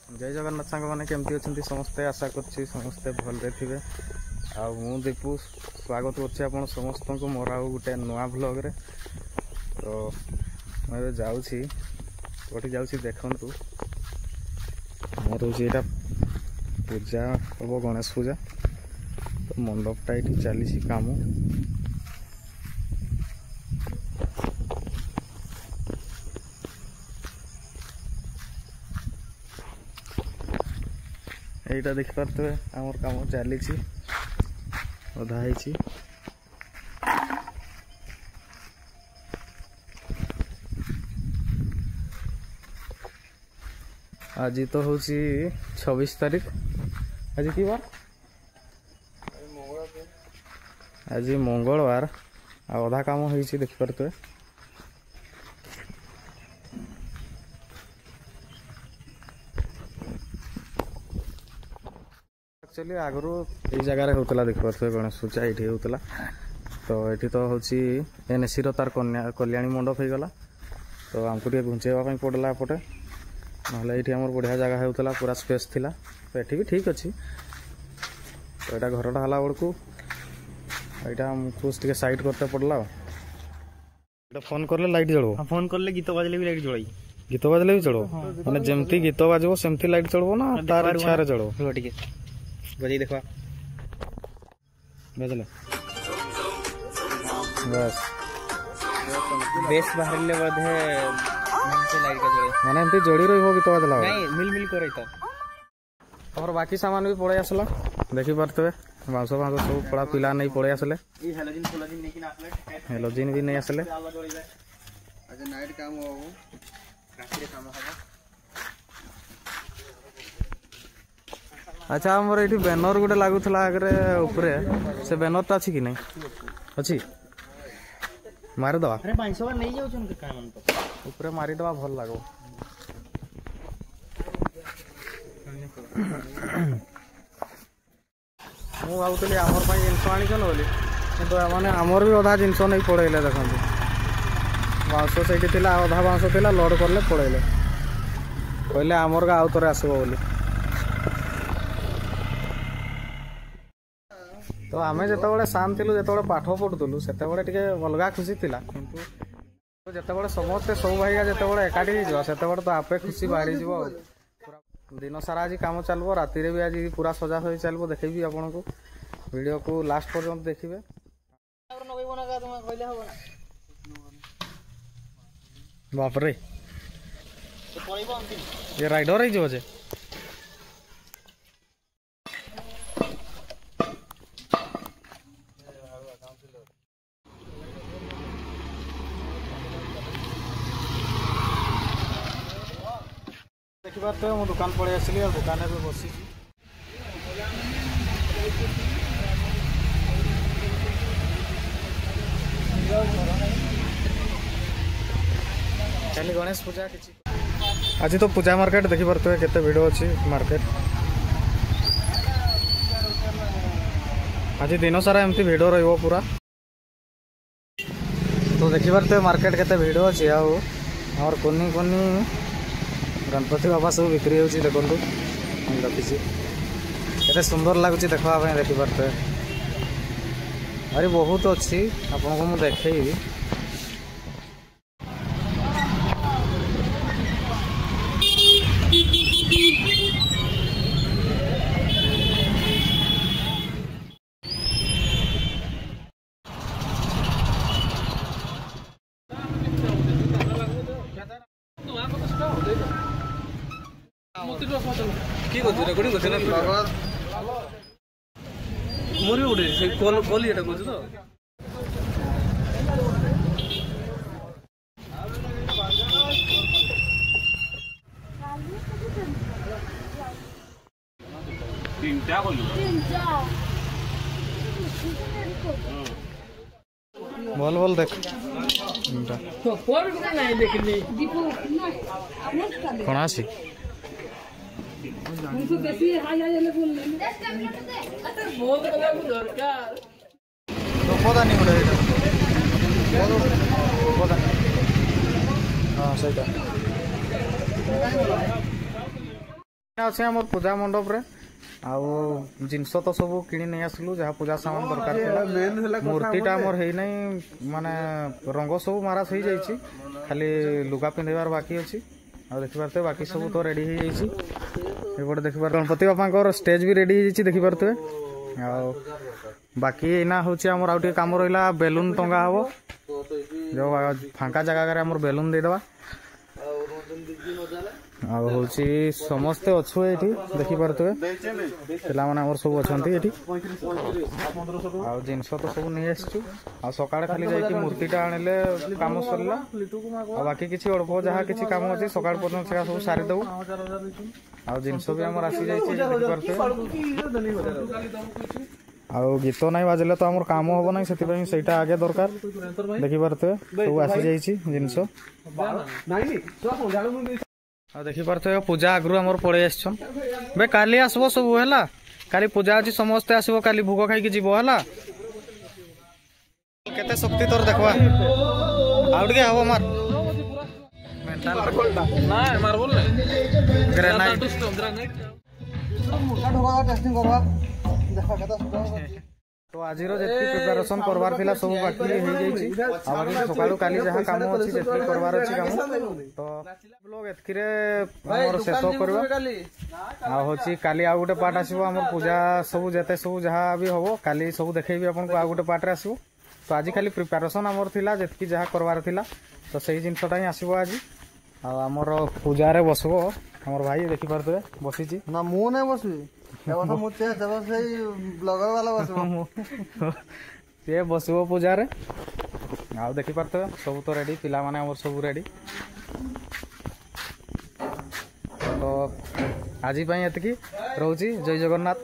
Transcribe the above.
जय जगन्नाथ सांग मैंने केमती अच्छा समस्ते आशा करुँच समस्ते भलरे थे मु दीपू स्वागत कर समस्त को मोर आउ गोटे नुआ ब्लॉग रे। तो मैं जाऊँगी कौटी जाऊँगी देखु मोर हूँ पूजा हम गणेश पूजा तो मंडपटा ये चली काम এইটা ଦେଖିପାରୁଥିବେ ଆମର କାମ ଚାଲିଛି ଅଧା ହେଇଛି। ଆଜି ତ ହେଉଛି 26 ତାରିଖ। ଆଜି କି ବାର? ଆଜି ମଙ୍ଗଳବାର ଆଉ ଅଧା କାମ ହେଇଛି ଦେଖିପାରୁଥିବେ। एक्चुअली आगु ये जगार होता देखिए गणेश पूजा ये होता तो ये तो हूँ एनएससी तार कल्याणी मंडप हो गला तो आमको टे घुंचेवाई पड़ा एपटे ना ये बढ़िया जगह होता पूरा स्पेस थिला तो ये भी ठीक अच्छी तो यहाँ घरटा हला बेलू यहाँ आमको टे साइड करते पड़ा फोन करले लाइट जलो फोन करले गीत बाजले भी लाइट जलाई गीत बाजले भी चलो मैंने जमती गीत बाजो सेमती लाइट चलो ना तार इच्छा चलो टे बजे देखा बजले बस बेस बाहर ले बधे से लाइट का जोड़े माने एमती जोड़ी रही गीत बाजला नहीं मिल मिल करे तो और बाकी सामान भी पड़े आसला देखि पारते बांस बांस सब पड़ा पिला नहीं पड़े आसले हेलोजिन भी नहीं आसले आज नाइट काम हो रात्रि काम हो। अच्छा हमर ये बैनर गोटे लगुला आगे ऊपर से बैनरटा अच्छी कि नहीं अच्छी मारिदे अरे 500 नहीं जाऊ ऊपर मारिदे भल लगो मु भावुली आमर जिनस आनीचन बोली कि मैंने आमर भी अधा जिनस नहीं पड़ेले देखते बाँस से अधा बाँस थी लोड कले पड़ेले कहले आमर आउ थे आसब बोली तो आम जो शांत थिलु जो पाठ पढ़ुलु से अलग खुशी थी किंतु जो समस्ते सब भाई जो एकाठी से तो आपे खुशी बाहरी जीव दिन सारा आज कम चलो राति भी आज पूरा सजा हो चलो देखेबी आपन को वीडियो को लास्ट पर्यंत देखिए। बाप रे ये राइडर ही जो देखिए मो दुकान पड़े आसली और दुकान भी बसी चली गणेश पूजा किसी आज तो पूजा मार्केट देखी पारे केते भिड़ अच्छी मार्केट आज दिन सारा एमती भिड़ रही पूरा तो देखी पारे मार्केट केते भिड़ अच्छी आर कोनी कोनी गणपति बाबा सब बिक्री हो देखु रखी केते सुंदर लगुच देखा देखी पारे अरे बहुत अच्छी आपको मुझे देखी कि रेकर्डिंग कर मोर भी गोटे कल कल ये कह तो बोल बोल देख कौन आसी पता नहीं हाँ सही अच्छे आम पूजा मंडप रे आउ जिनस तो सब किणी नहीं आसलु जहाँ पूजा सामान दरकार मूर्तिटा आमर है नहीं माने रंग सब मारास हो जाइए खाली लुगा पिंधार बाकी अच्छी आ देखिपारे बाकी सब तो रेडी हो जाइए देखिपार गणपति बापा स्टेज भी रेडी हो देखी पारे बाकी एना हूँ आमर आउ कम रहा बेलून टंगा हम जो फांका जगह आमर बेलून देदेबा हूँ समस्ते अच्छु ये देखी पारे पे सब अच्छा जिनस तो सब नहीं आसचु सका खाली जाकि मूर्तिटा आनिले कम सरला बाकी किसी अल्प जहाँ किसी कम अच्छी सका पर्यटन से सब सारीदेव जिनस भी आम आसी जाइए गीत नहीं बाजिले तो आमर काम हम ना से आगे दरकार देखी पारे सब आसी जाइए जिनस देखी पारे पूजा आगु आमर पड़े आसन बे काली आसब सब है काली पूजा अच्छी समस्ते आसब काली भोग खाई जीव है केते शक्ति तोर देखवा आउ टे हम मार ग्रेनाइट तो आज प्रिपेरेसन करवार थिला सब बाकी हो जाइए सकाळु काली जहाँ काम अच्छी जेतकी करवार अच्छी काम तो लोग एतकिरे हमर शेष करबा आ होची काली आ गोटे पार्ट आसीबो हमर पूजा सब जेते सब जहाँ भी होबो काली सब देखैबी आपन को आ गोटे पार्ट रे आसीबो तो आज खाली प्रिपेरेसन हमर थिला जेतकी जहाँ करवार थिला तो सही जिनसटा ही आसीबो आज आ हमर पूजा रे बसबो हमर भाई देखि पारते बसिची ना मु नै बसबी सी बसब पूजा रे आ देखी पारे सब तो रेडी पिला माने हमर सब रेडी तो आज एतिकी रोची जय जगन्नाथ।